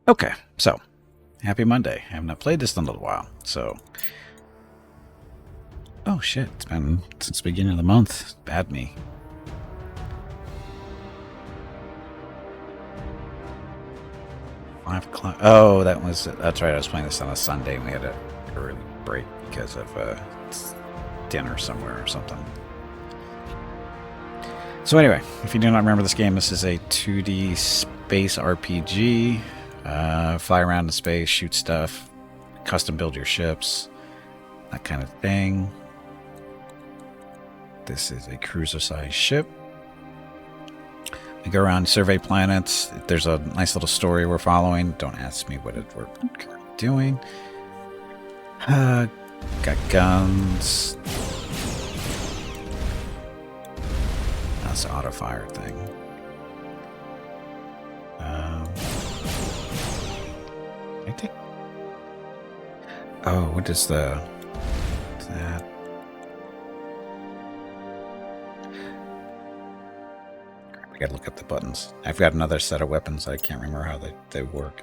Okay, so happy Monday. I have not played this in a little while, so. Oh shit, it's been since the beginning of the month. Bad me. Oh, that's right. I was playing this on a Sunday and we had a early break because of dinner somewhere or something. So anyway, if you do not remember this game, this is a 2D space RPG. Fly around in space, shoot stuff, custom build your ships, that kind of thing. This is a cruiser-sized ship. We go around, survey planets. There's a nice little story we're following. Don't ask me what we're currently doing. Got guns. That's the auto fire thing. I think. Oh, what is the? What's that? I gotta look at the buttons. I've got another set of weapons. I can't remember how they work.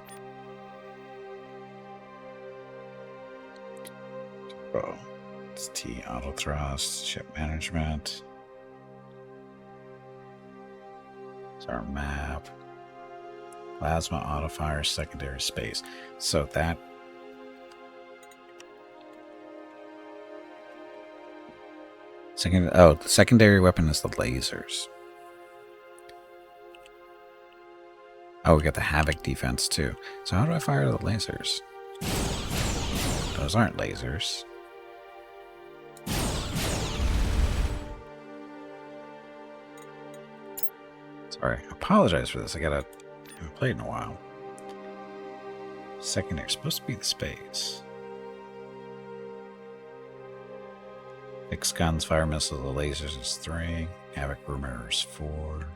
Oh, it's T, auto thrust, ship management. It's our map. Plasma, auto fire, secondary space. So that. The secondary weapon is the lasers. Oh, we got the Havoc defense too. So how do I fire the lasers? Those aren't lasers. Sorry, I apologize for this. I haven't played in a while. Secondary, supposed to be the space. Fixed guns, fire missiles, the lasers is 3. Havoc rumor is 4.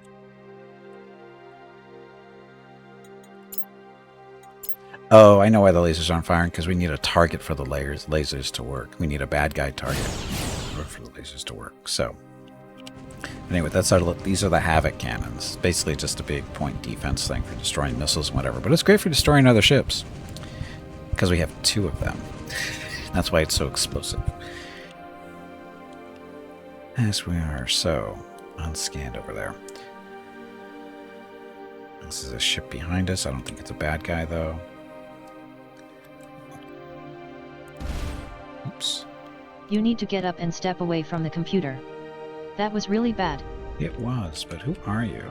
Oh, I know why the lasers aren't firing, because we need a target for the lasers to work. We need a bad guy target for the lasers to work. So, anyway, these are the Havoc cannons. Basically just a big point defense thing for destroying missiles and whatever. But it's great for destroying other ships, because we have 2 of them. That's why it's so explosive. As we are so unscanned over there. This is a ship behind us. I don't think it's a bad guy, though. Oops. You need to get up and step away from the computer. That was really bad. It was, but who are you?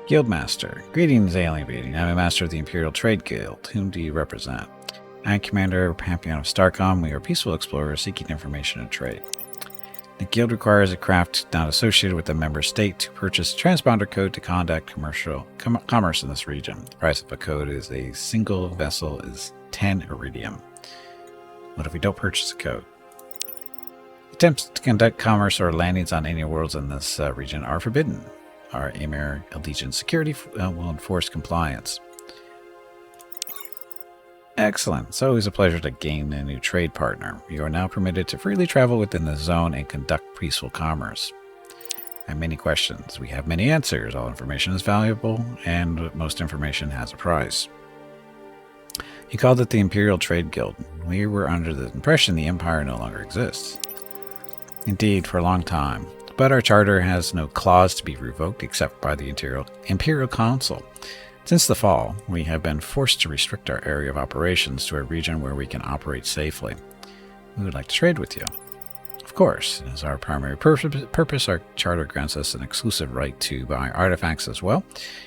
Guildmaster. Greetings, Alien Beating. I'm a master of the Imperial Trade Guild. Whom do you represent? I'm Commander Pantheon of Starcom. We are peaceful explorers seeking information and trade. The guild requires a craft not associated with a member state to purchase a transponder code to conduct commerce in this region. The price of a code is a single vessel is 10 iridium. What if we don't purchase a code? Attempts to conduct commerce or landings on any worlds in this region are forbidden. Our Emir Allegiance Security will enforce compliance. Excellent. It's always a pleasure to gain a new trade partner. You are now permitted to freely travel within the zone and conduct peaceful commerce. I have many questions. We have many answers. All information is valuable, and most information has a price. You called it the Imperial Trade Guild. We were under the impression the Empire no longer exists. Indeed, for a long time. But our charter has no clause to be revoked except by the Imperial Council. Since the fall, we have been forced to restrict our area of operations to a region where we can operate safely. We would like to trade with you. Of course, as our primary purpose, our charter grants us an exclusive right to buy artifacts as well,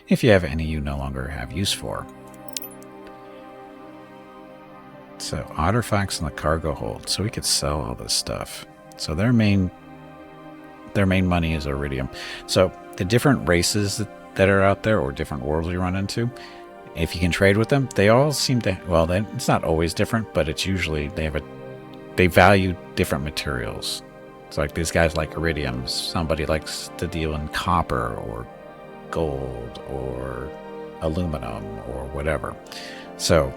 if you have any you no longer have use for. So, artifacts in the cargo hold, so we could sell all this stuff. So their main money is iridium. So the different races that are out there, or different worlds you run into, if you can trade with them, they all seem to, well, it's not always different, but it's usually they value different materials. It's like these guys like iridium. Somebody likes to deal in copper or gold or aluminum or whatever. So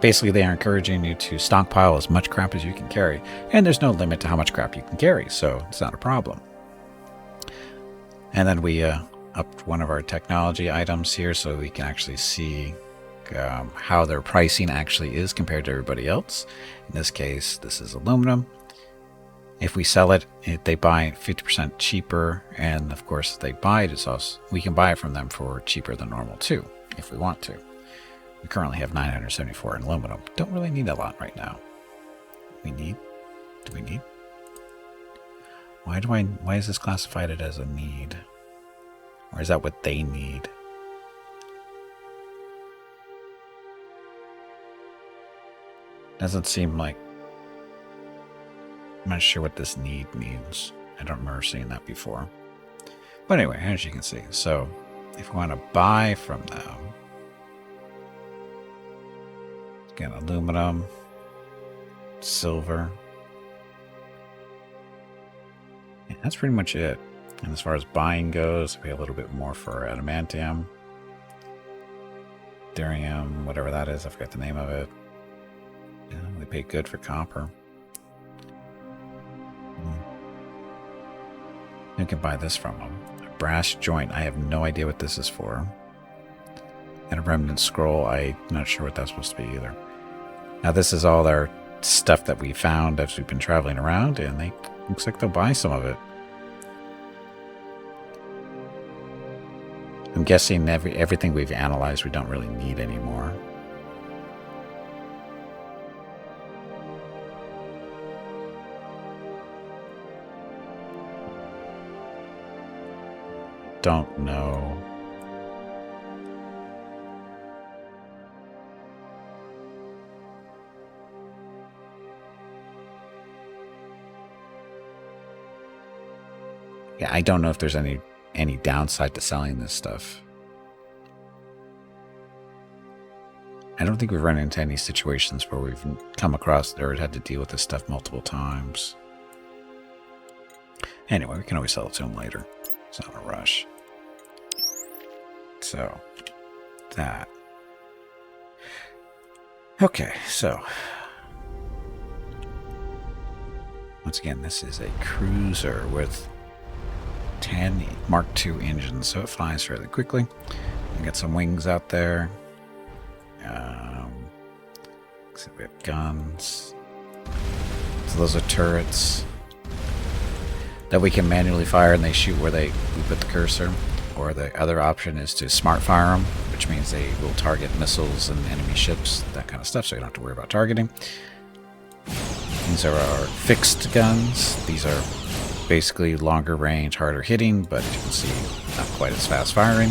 basically they are encouraging you to stockpile as much crap as you can carry, and there's no limit to how much crap you can carry, so it's not a problem. And then we up one of our technology items here so we can actually see how their pricing actually is compared to everybody else. In this case, this is aluminum. If we sell it, they buy it 50% cheaper, and of course, if they buy it, we can buy it from them for cheaper than normal too, if we want to. We currently have 974 in aluminum. Don't really need a lot right now. Do we need? Why is this classified as a need? Or is that what they need? Doesn't seem like... I'm not sure what this need means. I don't remember seeing that before. But anyway, as you can see, so if we want to buy from them, again, aluminum, silver. Yeah, that's pretty much it. And as far as buying goes, we pay a little bit more for adamantium, durium, whatever that is. I forgot the name of it. Yeah, we pay good for copper. You can buy this from them. A brass joint. I have no idea what this is for. And a remnant scroll. I'm not sure what that's supposed to be either. Now this is all our stuff that we found as we've been traveling around, and they looks like they'll buy some of it. I'm guessing everything we've analyzed we don't really need anymore. Don't know. Yeah, I don't know if there's any downside to selling this stuff. I don't think we've run into any situations where we've come across or had to deal with this stuff multiple times. Anyway, we can always sell it to them later. It's not a rush. So, that. Okay, so. Once again, this is a cruiser with 10 Mark II engines, so it flies fairly quickly. We got some wings out there. So we have guns. So those are turrets that we can manually fire, and they shoot where we put the cursor. Or the other option is to smart fire them, which means they will target missiles and enemy ships, that kind of stuff, so you don't have to worry about targeting. These are our fixed guns. These are basically longer range, harder hitting, but as you can see, not quite as fast firing.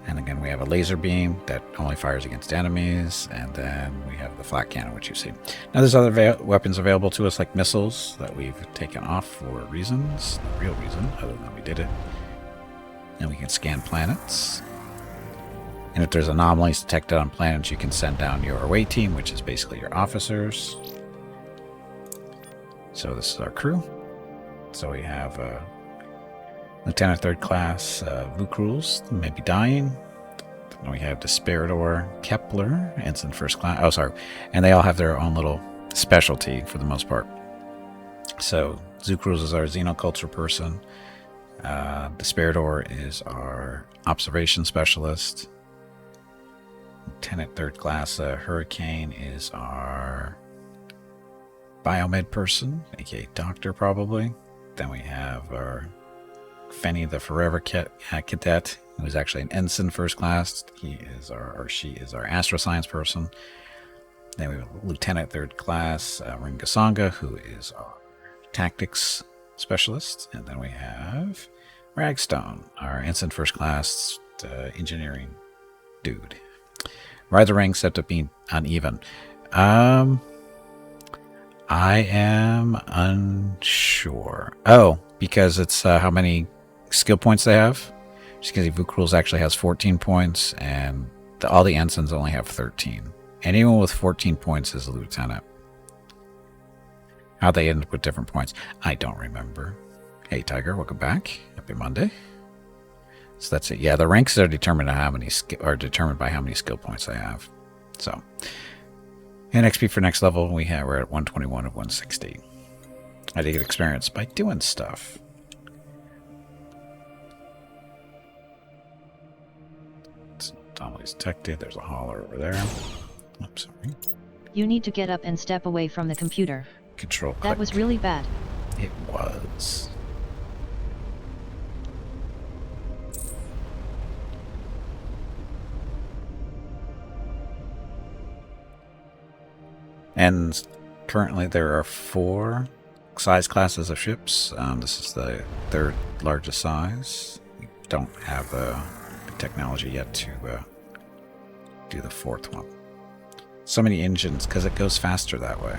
And again, we have a laser beam that only fires against enemies, and then we have the flat cannon, which you see. Now there's other weapons available to us, like missiles, that we've taken off for reasons, no real reason, other than we did it. And we can scan planets. And if there's anomalies detected on planets, you can send down your away team, which is basically your officers. So this is our crew. So we have Lieutenant Third Class Vukruls, maybe dying. Then we have Desperador Kepler, Ensign First Class. Oh, sorry. And they all have their own little specialty for the most part. So Vukruls is our xenoculture person. Desperador is our observation specialist. Lieutenant Third Class Hurricane is our biomed person, aka doctor probably. Then we have our Fenny the Forever Cadet, who is actually an ensign first class. She is our astroscience person. Then we have Lieutenant Third Class Ringasanga, who is our tactics specialist. And then we have Ragstone, our ensign first class engineering dude. Why the ranks end up being uneven? I am unsure. Oh, because it's how many skill points they have. Just because Vukruls actually has 14 points, and all the ensigns only have 13. Anyone with 14 points is a lieutenant. How they end up with different points, I don't remember. Hey, Tiger, welcome back. Happy Monday. So that's it. Yeah, the ranks are determined by how many skill points they have. So. And XP for next level, we're at 121 of 160. I did get experience by doing stuff. Anomalies detected. There's a hauler over there. Oops, sorry. You need to get up and step away from the computer. Control click. That was really bad. It was. And currently there are 4 size classes of ships. This is the 3rd largest size. We don't have the technology yet to do the 4th one. So many engines because it goes faster that way.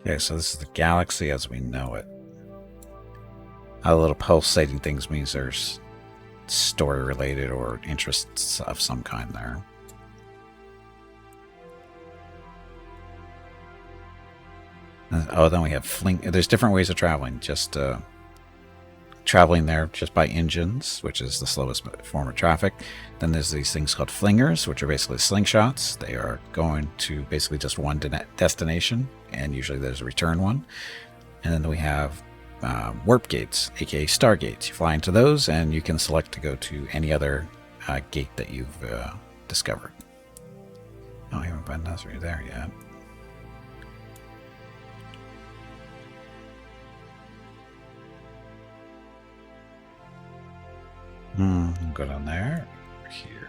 Okay, so this is the galaxy as we know it. A little pulsating things means there's story related or interests of some kind there. Oh, then we have fling. There's different ways of traveling. Just traveling there just by engines, which is the slowest form of traffic. Then there's these things called flingers, which are basically slingshots. They are going to basically just one destination, and usually there's a return one. And then we have warp gates, aka stargates. You fly into those, and you can select to go to any other gate that you've discovered. Oh, I haven't been through there yet. Go down there. Here.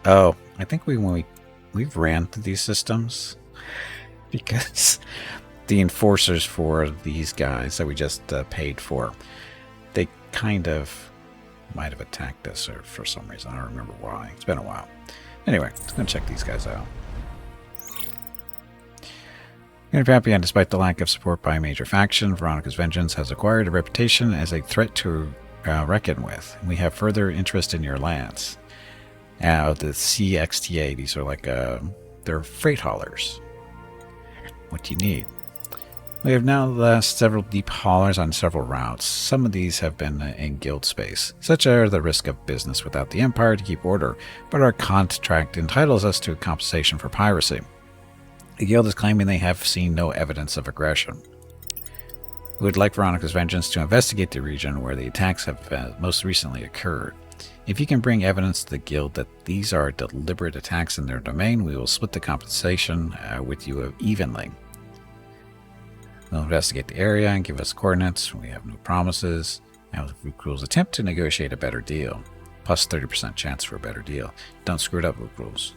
Oh, I think we've ran through these systems because the enforcers for these guys that we just paid for, they kind of might have attacked us or for some reason. I don't remember why. It's been a while. Anyway, let's go check these guys out. In Papillon, despite the lack of support by a major faction, Veronica's Vengeance has acquired a reputation as a threat to reckon with. We have further interest in your lands. Now, the CXTA, these are like, they're freight haulers. What do you need? We have now lost several deep haulers on several routes. Some of these have been in guild space. Such are the risk of business without the Empire to keep order, but our contract entitles us to compensation for piracy. The guild is claiming they have seen no evidence of aggression. We would like Veronica's Vengeance to investigate the region where the attacks have most recently occurred. If you can bring evidence to the guild that these are deliberate attacks in their domain, we will split the compensation with you evenly. We'll investigate the area and give us coordinates. We have no promises. Now, Root Rules attempt to negotiate a better deal. Plus 30% chance for a better deal. Don't screw it up, Root Rules.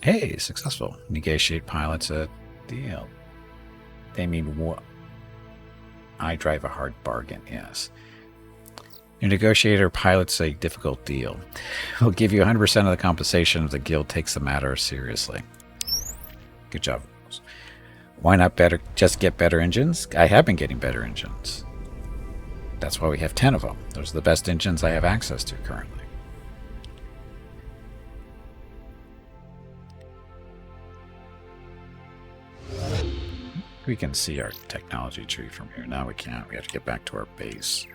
Hey, successful. Negotiate pilots a deal. They mean what? I drive a hard bargain, yes. Your negotiator pilots a difficult deal. We'll give you 100% of the compensation if the guild takes the matter seriously. Good job. Why not just get better engines? I have been getting better engines. That's why we have 10 of them. Those are the best engines I have access to currently. We can see our technology tree from here. Now we can't. We have to get back to our base.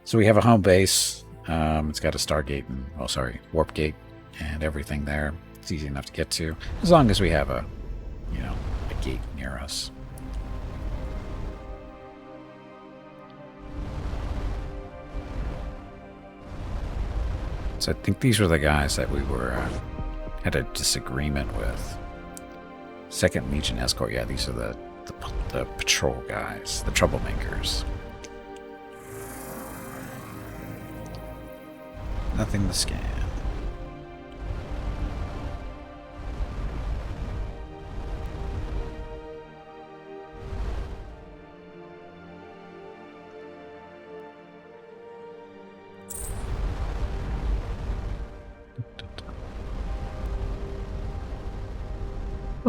So we have a home base. It's got a Stargate and, warp gate and everything there. It's easy enough to get to, as long as we have a gate near us. So I think these were the guys that we had a disagreement with. 2nd Legion Escort. Yeah, these are the patrol guys, the troublemakers. Nothing to scan.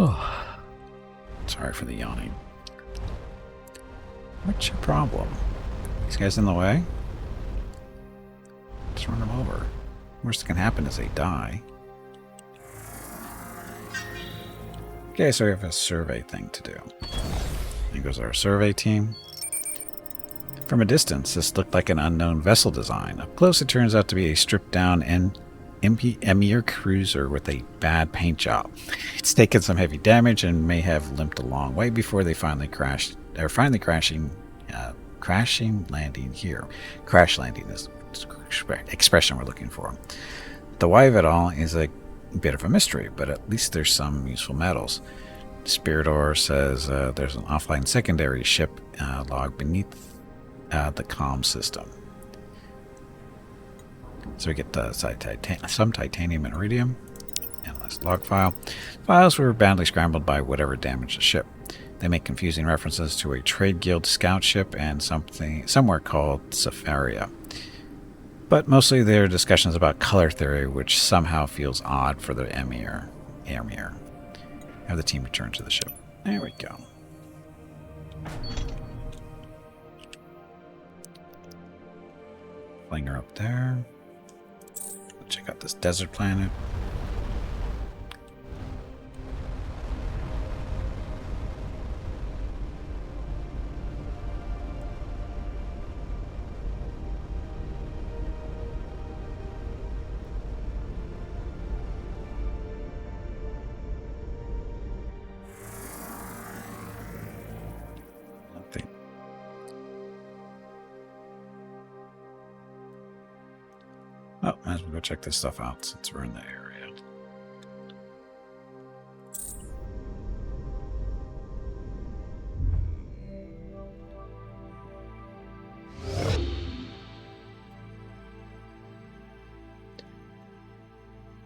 Oh, sorry for the yawning. What's your problem? These guys in the way? Just run them over. Worst that can happen is they die. Okay, so we have a survey thing to do. Here goes our survey team. From a distance, this looked like an unknown vessel design. Up close, it turns out to be a stripped-down Emir cruiser with a bad paint job. It's taken some heavy damage and may have limped a long way before they finally crashed. They're finally crashing landing here. Crash landing is the expression we're looking for. The why of it all is a bit of a mystery, but at least there's some useful metals. Spiridor says there's an offline secondary ship log beneath the comm system. So we get some titanium and iridium. Analyze log file. Files were badly scrambled by whatever damaged the ship. They make confusing references to a trade guild scout ship and something somewhere called Safaria. But mostly they're discussions about color theory, which somehow feels odd for the Emir. Have the team return to the ship. There we go. Flinger up there. Check out this desert planet. Nothing. Oh, might as well go check this stuff out since we're in the area.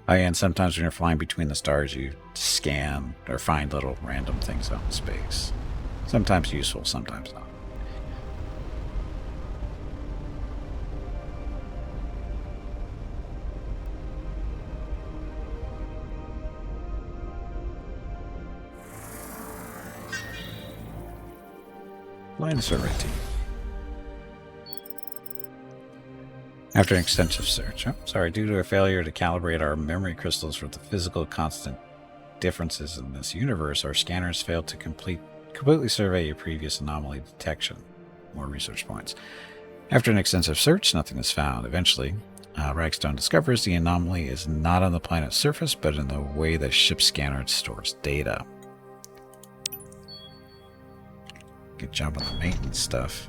Oh, yeah, and sometimes when you're flying between the stars, you scan or find little random things out in space. Sometimes useful, sometimes not. Line of survey team. After an extensive search, due to a failure to calibrate our memory crystals for the physical constant differences in this universe, our scanners failed to completely survey a previous anomaly detection. More research points. After an extensive search, nothing is found. Eventually, Ragstone discovers the anomaly is not on the planet's surface, but in the way the ship scanner stores data. Good job on the maintenance stuff.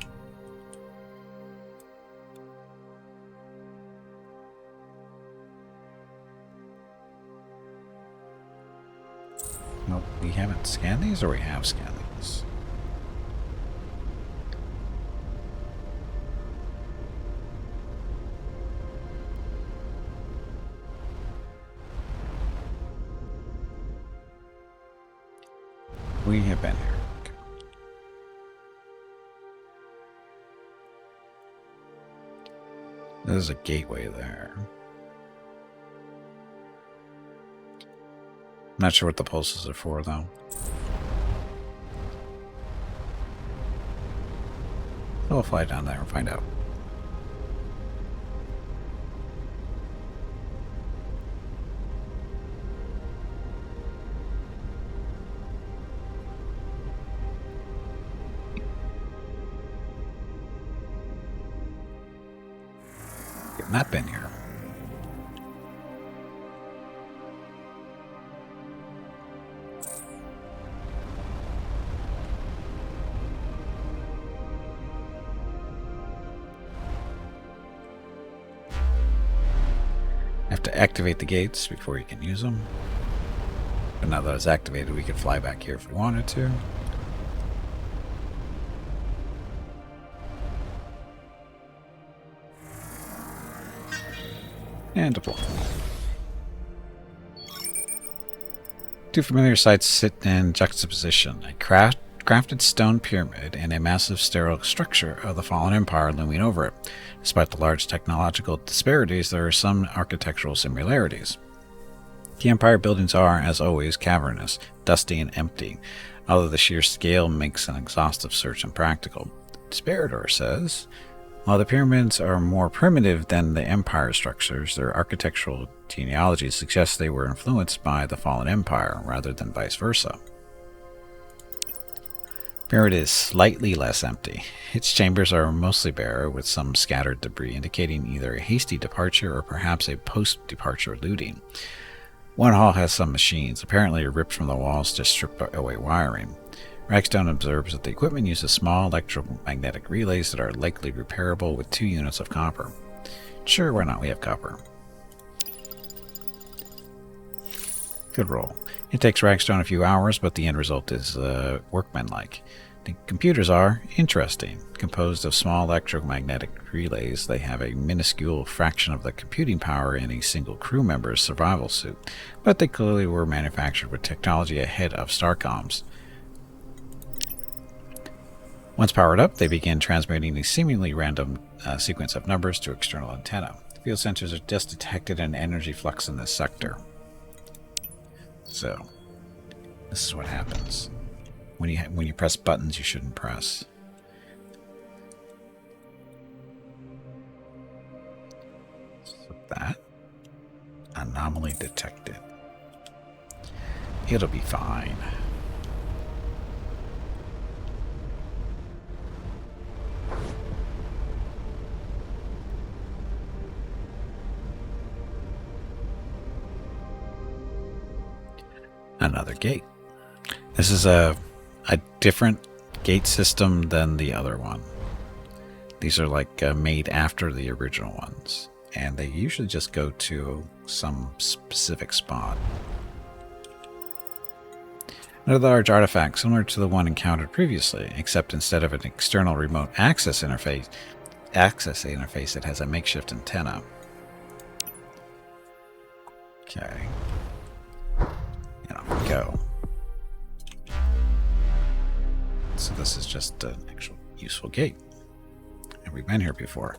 Nope, we haven't scanned these, or we have scanned these? We have been here. Okay. There's a gateway there. Not sure what the pulses are for, though. We'll fly down there and find out. Get map in here. Have to activate the gates before you can use them. But now that it's activated, we could fly back here if we wanted to. And deploy. Two familiar sights sit in juxtaposition. A crafted stone pyramid and a massive sterile structure of the fallen empire looming over it. Despite the large technological disparities, there are some architectural similarities. The empire buildings are, as always, cavernous, dusty, and empty, although the sheer scale makes an exhaustive search impractical. Spiridor says, while the pyramids are more primitive than the empire structures, their architectural genealogy suggests they were influenced by the fallen empire rather than vice versa. Where it is slightly less empty. Its chambers are mostly bare, with some scattered debris indicating either a hasty departure or perhaps a post-departure looting. One hall has some machines, apparently ripped from the walls to strip away wiring. Ragstone observes that the equipment uses small electromagnetic relays that are likely repairable with 2 units of copper. Sure, why not? We have copper. Good roll. It takes Ragstone a few hours, but the end result is workmanlike. The computers are interesting. Composed of small electromagnetic relays, they have a minuscule fraction of the computing power in a single crew member's survival suit, but they clearly were manufactured with technology ahead of Starcom's. Once powered up, they begin transmitting a seemingly random sequence of numbers to external antenna. Field sensors have just detected an energy flux in this sector. So, this is what happens. When you press buttons you shouldn't press. So that. Anomaly detected. It'll be fine. Another gate. This is a different gate system than the other one. These are like made after the original ones, and they usually just go to some specific spot. Another large artifact similar to the one encountered previously, except instead of an external remote access interface, it has a makeshift antenna. Okay. And off we go. So this is just an actual useful gate. Have we been here before?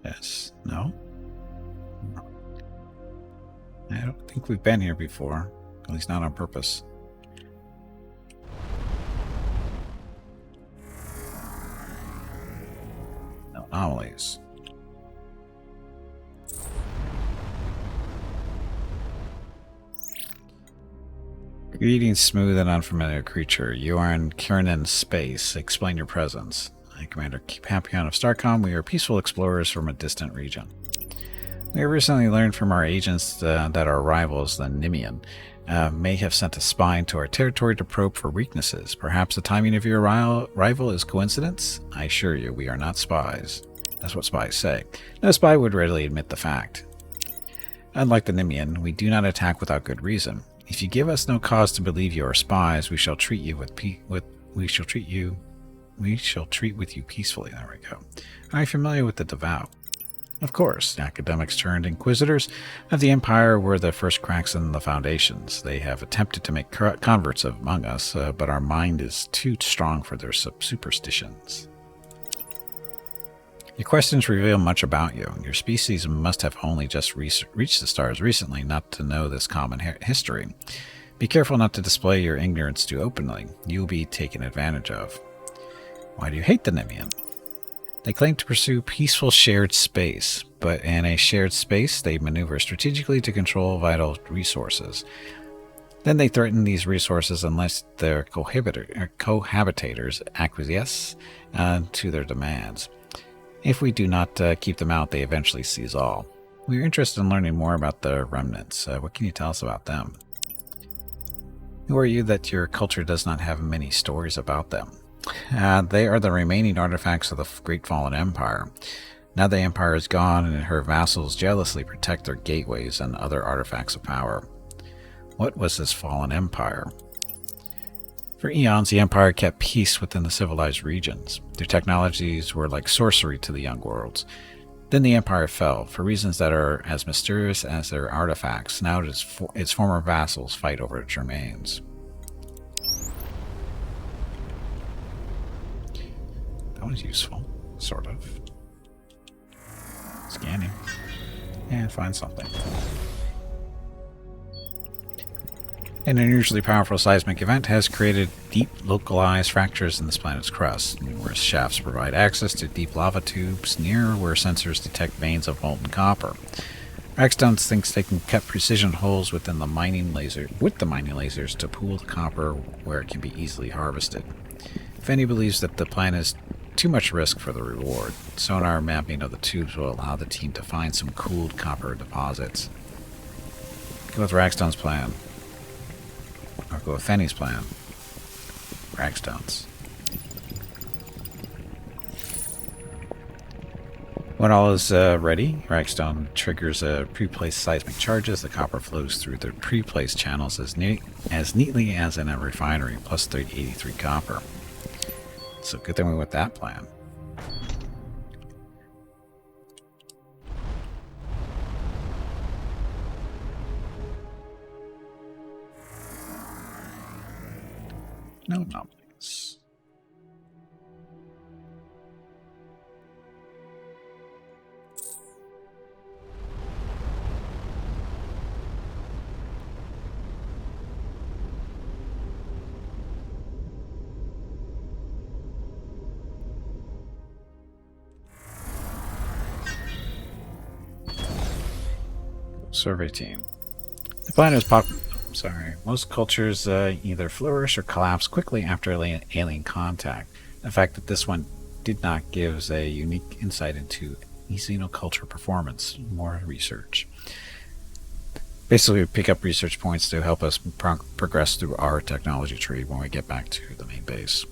Yes. No? I don't think we've been here before. At least not on purpose. No anomalies. Greetings, smooth and unfamiliar creature. You are in Kiernan's space. Explain your presence. I, Commander Papillon of Starcom. We are peaceful explorers from a distant region. We have recently learned from our agents that our rivals, the Nimian, may have sent a spy into our territory to probe for weaknesses. Perhaps the timing of your arrival is coincidence? I assure you, we are not spies. That's what spies say. No spy would readily admit the fact. Unlike the Nimian, we do not attack without good reason. If you give us no cause to believe you are spies, we shall treat with you peacefully. There we go. Are you familiar with the devout? Of course, the academics turned inquisitors of the Empire were the first cracks in the foundations. They have attempted to make converts among us, but our mind is too strong for their superstitions. Your questions reveal much about you. Your species must have only just reached the stars recently not to know this common history. Be careful not to display your ignorance too openly. You will be taken advantage of. Why do you hate the Nimian? They claim to pursue peaceful shared space, but in a shared space they maneuver strategically to control vital resources. Then they threaten these resources unless their cohabitators acquiesce to their demands. If we do not keep them out, they eventually seize all. We are interested in learning more about the remnants. What can you tell us about them? Who are you that your culture does not have many stories about them? They are the remaining artifacts of the Great Fallen Empire. Now the Empire is gone, and her vassals jealously protect their gateways and other artifacts of power. What was this Fallen Empire? For eons, the Empire kept peace within the civilized regions. Their technologies were like sorcery to the young worlds. Then the Empire fell, for reasons that are as mysterious as their artifacts. Now its former vassals fight over its remains. That was useful, sort of. Scanning. And find something. An unusually powerful seismic event has created deep, localized fractures in this planet's crust. Numerous shafts provide access to deep lava tubes near where sensors detect veins of molten copper. Rackstones thinks they can cut precision holes within the mining lasers to pool the copper where it can be easily harvested. Fanny believes that the plan is too much risk for the reward. Sonar mapping of the tubes will allow the team to find some cooled copper deposits. Go with Rackstone's plan. Or go with Fanny's plan. Rackstone's. When all is ready, Rackstone triggers pre-placed seismic charges. The copper flows through the pre-placed channels as neatly as in a refinery, plus 83 copper. So good thing we went with that plan. No anomalies. Survey team. The planet is most cultures either flourish or collapse quickly after alien contact. The fact that this one did not gives a unique insight into xenoculture performance. More research. Basically, we pick up research points to help us progress through our technology tree when we get back to the main base.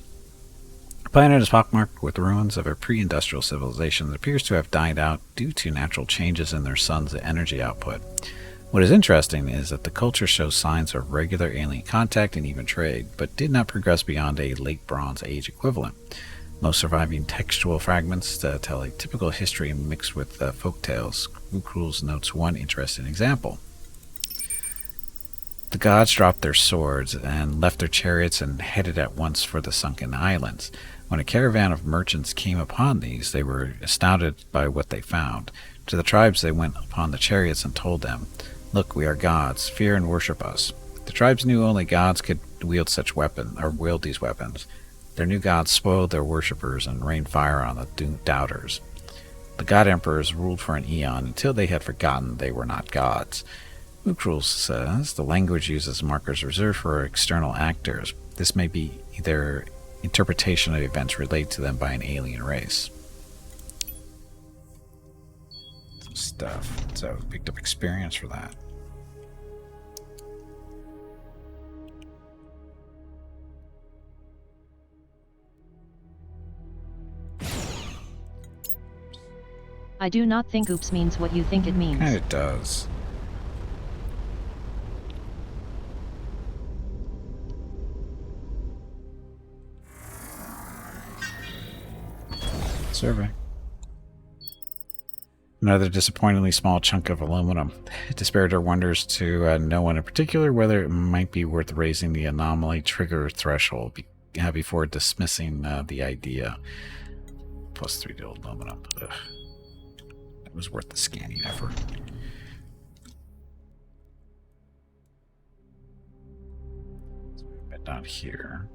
The planet is pockmarked with ruins of a pre-industrial civilization that appears to have died out due to natural changes in their sun's energy output. What is interesting is that the culture shows signs of regular alien contact and even trade, but did not progress beyond a late Bronze Age equivalent. Most surviving textual fragments tell a typical history mixed with folk tales. Rules notes one interesting example. The gods dropped their swords and left their chariots and headed at once for the sunken islands. When a caravan of merchants came upon these, they were astounded by what they found. To the tribes they went upon the chariots and told them, "Look, we are gods. Fear and worship us." The tribes knew only gods could wield these weapons. Their new gods spoiled their worshippers and rained fire on the doubters. The god emperors ruled for an eon until they had forgotten they were not gods. Ukruls says the language uses markers reserved for external actors. This may be either interpretation of events related to them by an alien race. Some stuff. So we picked up experience for that. I do not think oops means what you think it means. And it does. Survey. Another disappointingly small chunk of aluminum. Desperator wonders to no one in particular whether it might be worth raising the anomaly trigger threshold before dismissing the idea. Plus 3 to aluminum. Ugh. It was worth the scanning effort. So we head down here.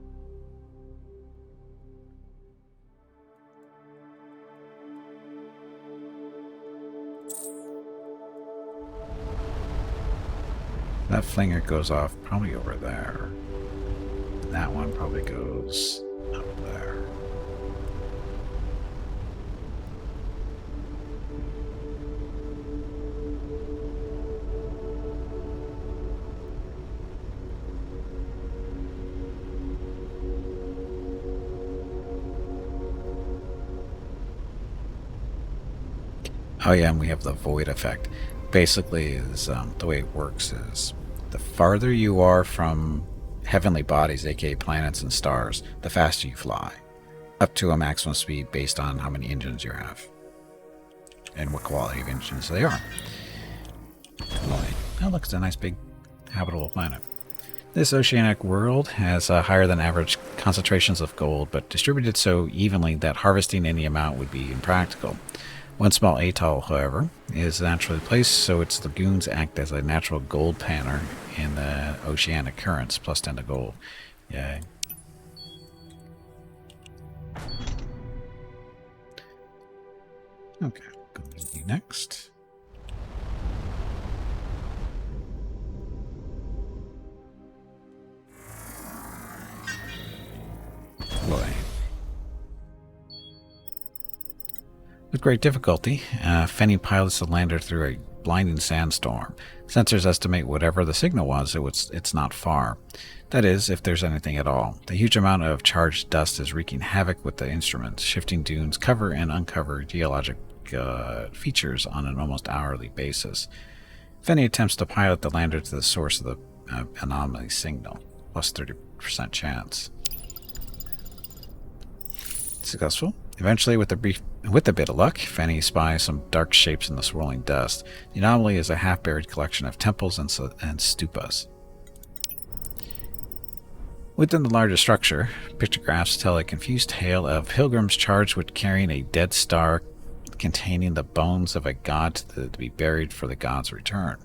That flinger goes off probably over there. And that one probably goes up there. Oh yeah, and we have the void effect. Basically, is the way it works is the farther you are from heavenly bodies, aka planets and stars, the faster you fly, up to a maximum speed based on how many engines you have and what quality of engines they are. Oh, look, it's a nice big habitable planet. This oceanic world has higher than average concentrations of gold, but distributed so evenly that harvesting any amount would be impractical. One small atoll, however, is naturally placed, so its lagoons act as a natural gold panner in the oceanic currents, plus 10 to gold. Yay. Okay, go to you next. With great difficulty, Fenny pilots the lander through a blinding sandstorm. Sensors estimate whatever the signal was, it's not far. That is, if there's anything at all. The huge amount of charged dust is wreaking havoc with the instruments. Shifting dunes cover and uncover geologic features on an almost hourly basis. Fenny attempts to pilot the lander to the source of the anomaly signal, plus 30% chance. Successful. Eventually, with a bit of luck, Fenny spies some dark shapes in the swirling dust. The anomaly is a half-buried collection of temples and stupas. Within the larger structure, pictographs tell a confused tale of pilgrims charged with carrying a dead star containing the bones of a god to be buried for the god's return.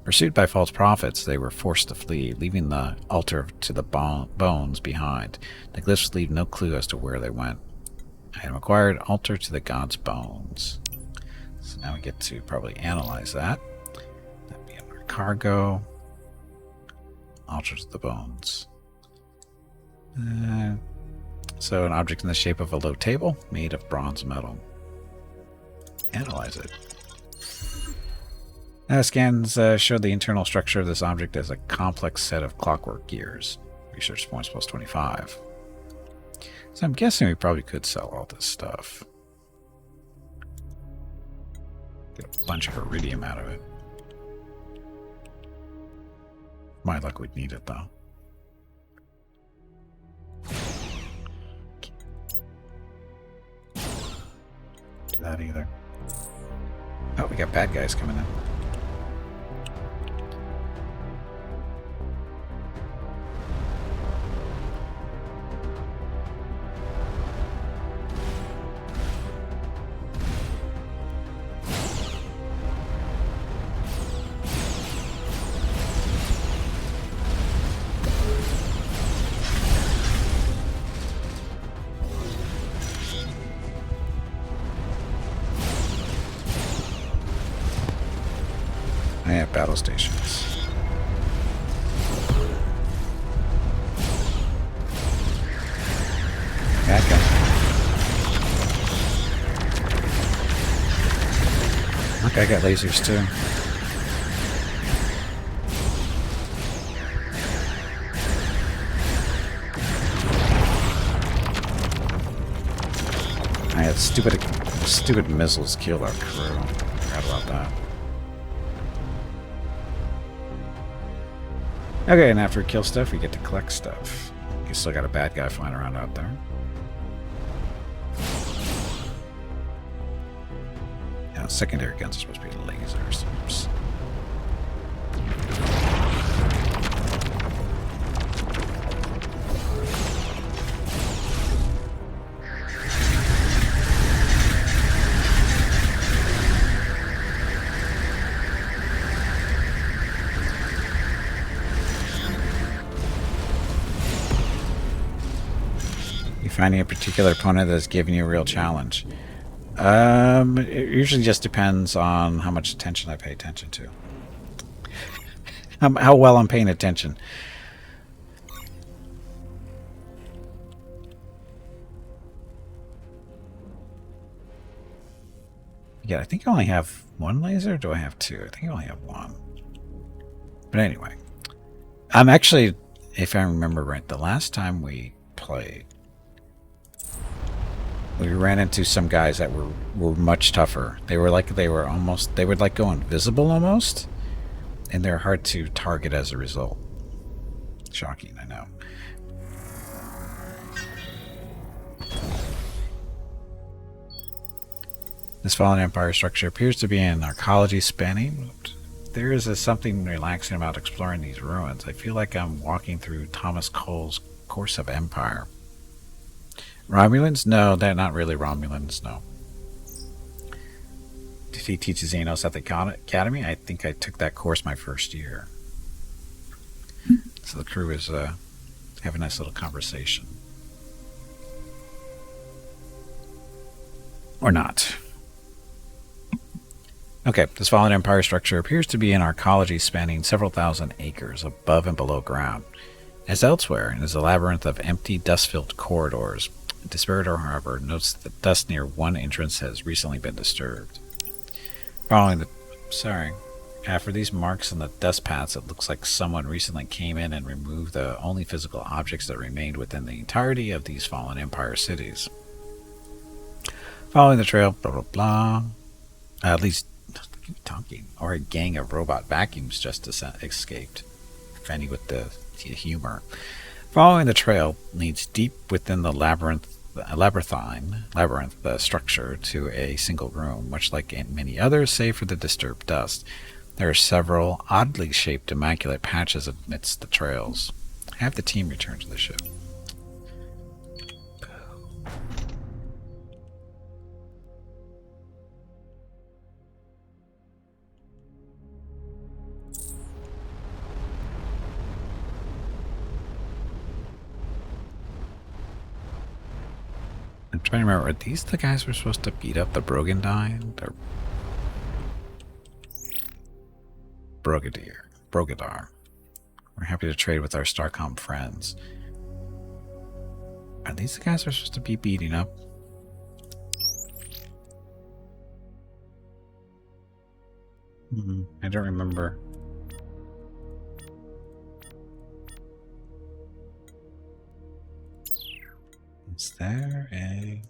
Pursued by false prophets, they were forced to flee, leaving the altar to the bones behind. The glyphs leave no clue as to where they went. Item acquired, altar to the god's bones. So now we get to probably analyze that. That'd be in our cargo. Altar to the bones. So an object in the shape of a low table made of bronze metal. Analyze it. Scans showed the internal structure of this object as a complex set of clockwork gears. Research points plus 25. So I'm guessing we probably could sell all this stuff. Get a bunch of iridium out of it. My luck, would need it though. Do that either. Oh, we got bad guys coming in. I have battle stations. Bad guy. Okay, I got lasers too. I had stupid missiles kill our crew. Forgot about that. Okay, and after we kill stuff, we get to collect stuff. You still got a bad guy flying around out there. Yeah, secondary guns are supposed to be lasers. Oops. Finding a particular opponent that's giving you a real challenge. It usually just depends on how much attention I pay attention to. How well I'm paying attention. Yeah, I think I only have one laser, or do I have two? I think I only have one. But anyway. I'm actually, if I remember right, the last time we played, we ran into some guys that were much tougher. They would like go invisible almost, and they're hard to target as a result. Shocking, I know. This fallen empire structure appears to be an archaeology spanning. There is something relaxing about exploring these ruins. I feel like I'm walking through Thomas Cole's Course of Empire. Romulans? No, they're not really Romulans, no. Did he teach Xenos at the academy? I think I took that course my first year. So the crew is having a nice little conversation. Or not. Okay, this fallen empire structure appears to be an archaeology spanning several thousand acres above and below ground. As elsewhere, it is a labyrinth of empty, dust-filled corridors. Desperator, however, notes that dust near one entrance has recently been disturbed. Following the... Sorry. After these marks on the dust paths, it looks like someone recently came in and removed the only physical objects that remained within the entirety of these fallen Empire cities. Following the trail, blah blah blah. At least, talking. Or a gang of robot vacuums just escaped. Fanny with the humor. Following the trail leads deep within the labyrinth structure to a single room, much like many others, save for the disturbed dust. There are several oddly shaped immaculate patches amidst the trails. Have the team return to the ship. I'm trying to remember, are these the guys we're supposed to beat up? The Brogandine? Or Brogadar. We're happy to trade with our Starcom friends. Are these the guys we're supposed to be beating up? I don't remember. Is there a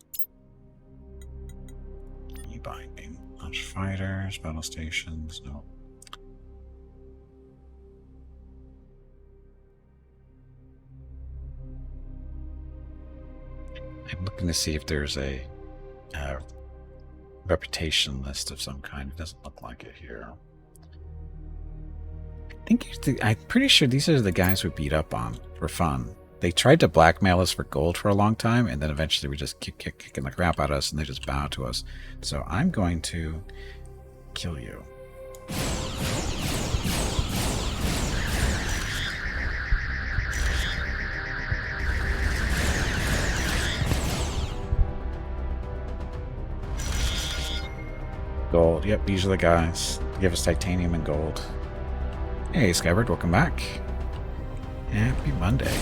key binding? Launch fighters, battle stations, no. I'm looking to see if there's a reputation list of some kind. It doesn't look like it here. I'm pretty sure these are the guys we beat up on for fun. They tried to blackmail us for gold for a long time, and then eventually we just keep kicking the crap out of us, and they just bow to us. So I'm going to kill you. Gold. Yep, these are the guys. They give us titanium and gold. Hey, Skybird, welcome back. Happy Monday.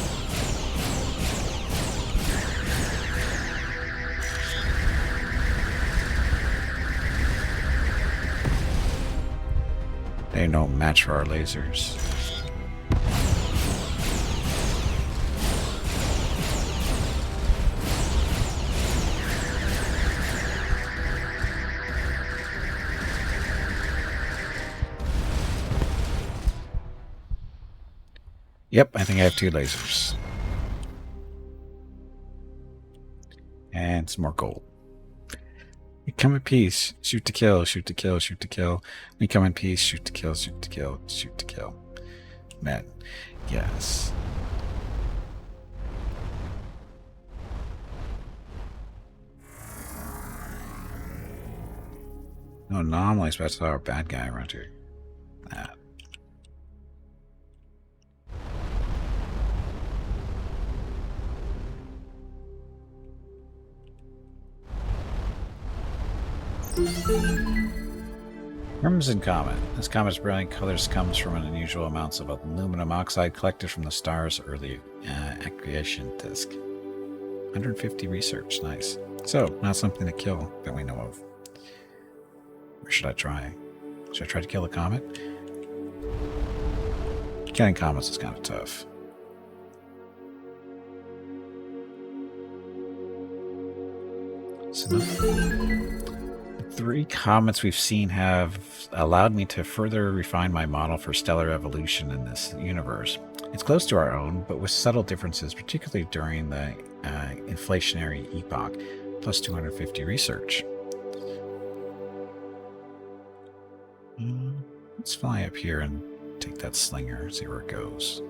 They no match for our lasers. Yep, I think I have 2 lasers. And some more gold. We come in peace. Shoot to kill, shoot to kill, shoot to kill. We come in peace. Shoot to kill, shoot to kill, shoot to kill. Man, yes. No anomalies, but that's our bad guy around here. That. Crimson Comet. This comet's brilliant colors comes from an unusual amounts of aluminum oxide collected from the star's early accretion disk. 150 research, nice. So, not something to kill that we know of. Or should I try? Should I try to kill a comet? Killing comets is kind of tough. So, the 3 comets we've seen have allowed me to further refine my model for stellar evolution in this universe. It's close to our own, but with subtle differences, particularly during the inflationary epoch, plus 250 research. Let's fly up here and take that slinger, see where it goes.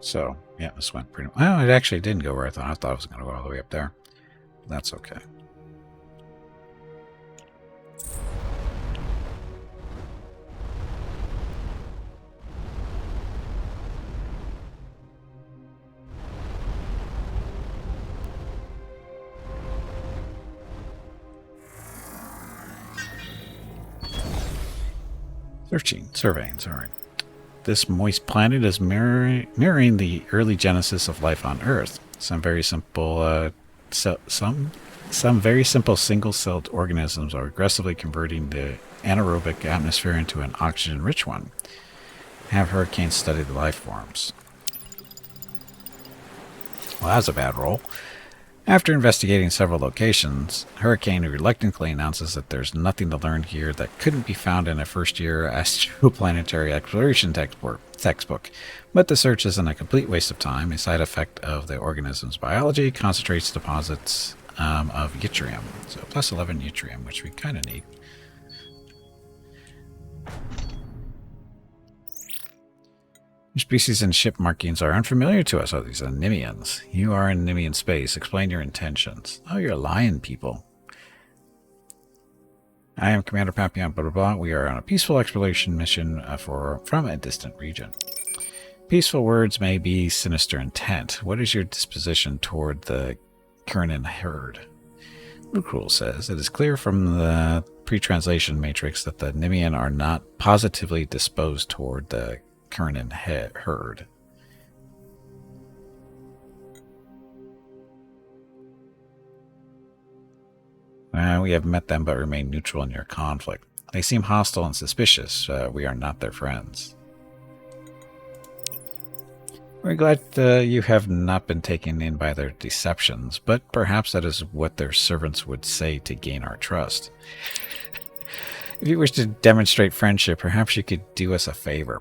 So, yeah, this went pretty well. It actually didn't go where I thought. I thought it was going to go all the way up there. That's okay. Surveying, sorry. This moist planet is mirroring the early genesis of life on Earth. Some very simple single-celled organisms are aggressively converting the anaerobic atmosphere into an oxygen-rich one. Have hurricanes study the life forms. Well, that's a bad roll. After investigating several locations, Hurricane reluctantly announces that there's nothing to learn here that couldn't be found in a first-year astroplanetary exploration textbook. But the search isn't a complete waste of time. A side effect of the organism's biology concentrates deposits of yttrium. So plus 11 yttrium, which we kind of need. Your species and ship markings are unfamiliar to us. Oh, these are Nimians. You are in Nimian space. Explain your intentions. Oh, you're lion people. I am Commander Papillon, blah, blah, blah. We are on a peaceful exploration mission from a distant region. Peaceful words may be sinister intent. What is your disposition toward the Kernan herd? Lucrul says, it is clear from the pre-translation matrix that the Nimian are not positively disposed toward the Kernan herd. We have met them but remain neutral in your conflict. They seem hostile and suspicious. We are not their friends. We're glad you have not been taken in by their deceptions, but perhaps that is what their servants would say to gain our trust. If you wish to demonstrate friendship, perhaps you could do us a favor.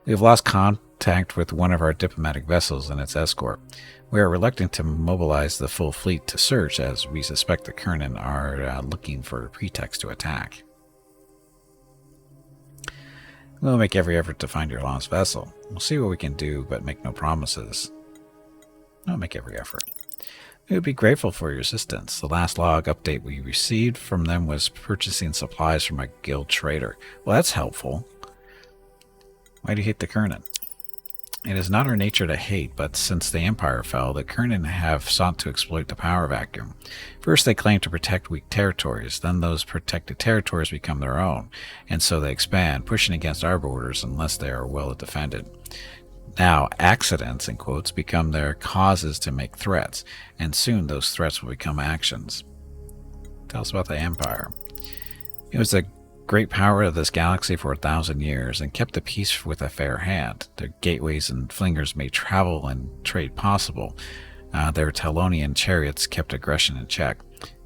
We have lost contact with one of our diplomatic vessels and its escort. We are reluctant to mobilize the full fleet to search, as we suspect the Kernan are looking for a pretext to attack. We'll make every effort to find your lost vessel. We'll see what we can do, but make no promises. I'll make every effort. We would be grateful for your assistance. The last log update we received from them was purchasing supplies from a guild trader. Well, that's helpful. Why do you hate the Kernan? It is not our nature to hate, but since the Empire fell, the Kernan have sought to exploit the power vacuum. First, they claim to protect weak territories. Then those protected territories become their own, and so they expand, pushing against our borders unless they are well defended. Now, accidents, in quotes, become their causes to make threats, and soon those threats will become actions. Tell us about the Empire. It was the great power of this galaxy for 1,000 years, and kept the peace with a fair hand. Their gateways and flingers made travel and trade possible. Their Talonian chariots kept aggression in check.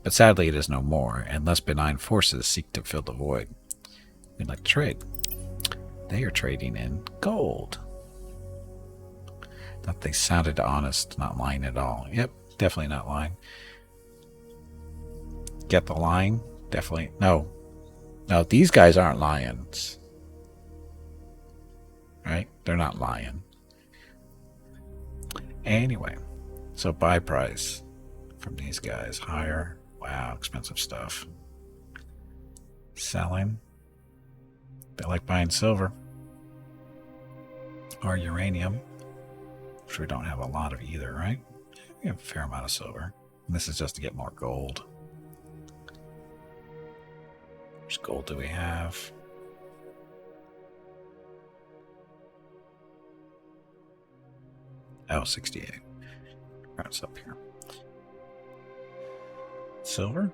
But sadly it is no more, and less benign forces seek to fill the void. We'd like to trade. They are trading in gold. Thought they sounded honest, not lying at all. Yep, definitely not lying. Get the lying? Definitely. No, these guys aren't lions. Right? They're not lying. Anyway, so buy price from these guys. Higher. Wow, expensive stuff. Selling. They like buying silver. Or uranium. Which we don't have a lot of either, right? We have a fair amount of silver. And this is just to get more gold. How much gold do we have? Oh, 68. Right, it's up here. Silver?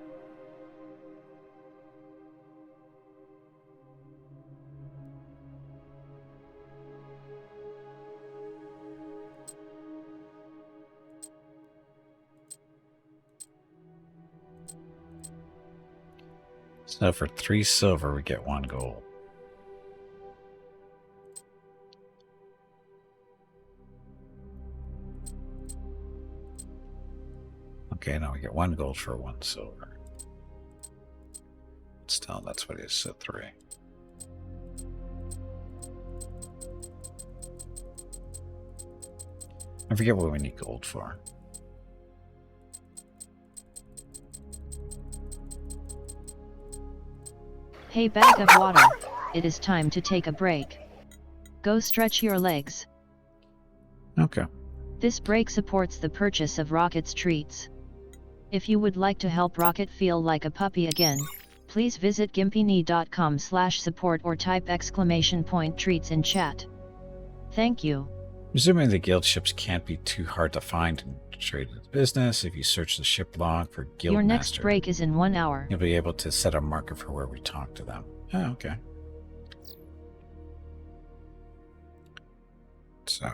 So for 3 silver, we get 1 gold. Okay, now we get 1 gold for 1 silver. Still, that's what it is, so 3. I forget what we need gold for. Hey, bag of water, it is time to take a break. Go stretch your legs. Okay. This break supports the purchase of Rocket's treats. If you would like to help Rocket feel like a puppy again, please visit gimpyknee.com/support or type !treats in chat. Thank you. Presuming the guild ships can't be too hard to find in traded business, if you search the ship log for guild Your master, next break is in 1 hour. you'll be able to set a marker for where we talk to them. Oh, okay. So.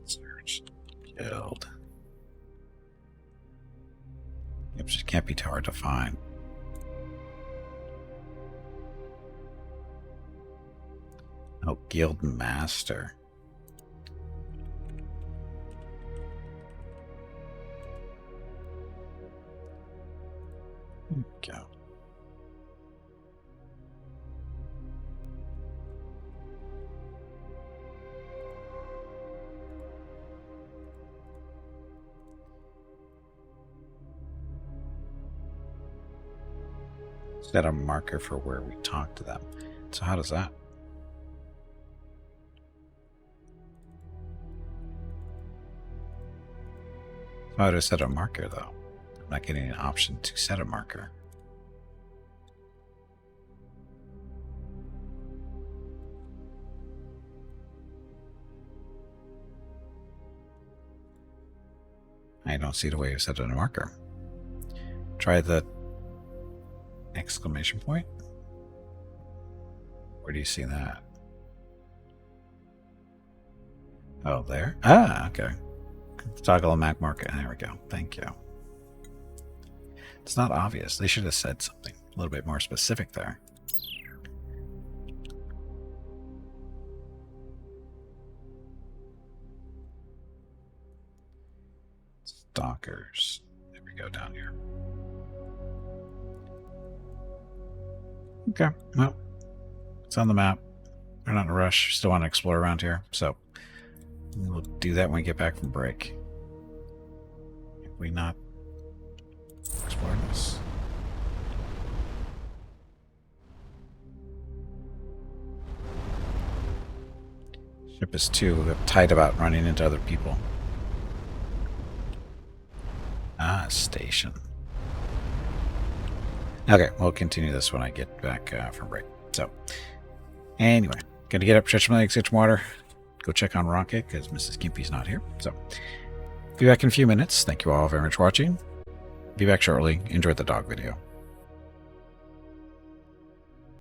Search guild. Yep, just can't be too hard to find. Oh, guild master. There we go. Set a marker for where we talk to them. So how does that? How do I set a marker, though? I'm not getting an option to set a marker. I don't see the way to set a marker. Try the exclamation point. Where do you see that? Oh, there? Ah, okay. Toggle a map marker. There we go. Thank you. It's not obvious. They should have said something a little bit more specific there. Stalkers. There we go, down here. Okay, well, it's on the map. We're not in a rush. Still want to explore around here, so we'll do that when we get back from break. Have we not explored this? Ship is too uptight about running into other people. Ah, station. Okay, we'll continue this when I get back from break. So, anyway, gonna get up, stretch my legs, get some water, go check on Rocket because Mrs. Gimpy's not here. So, be back in a few minutes. Thank you all very much for watching. Be back shortly. Enjoy the dog video.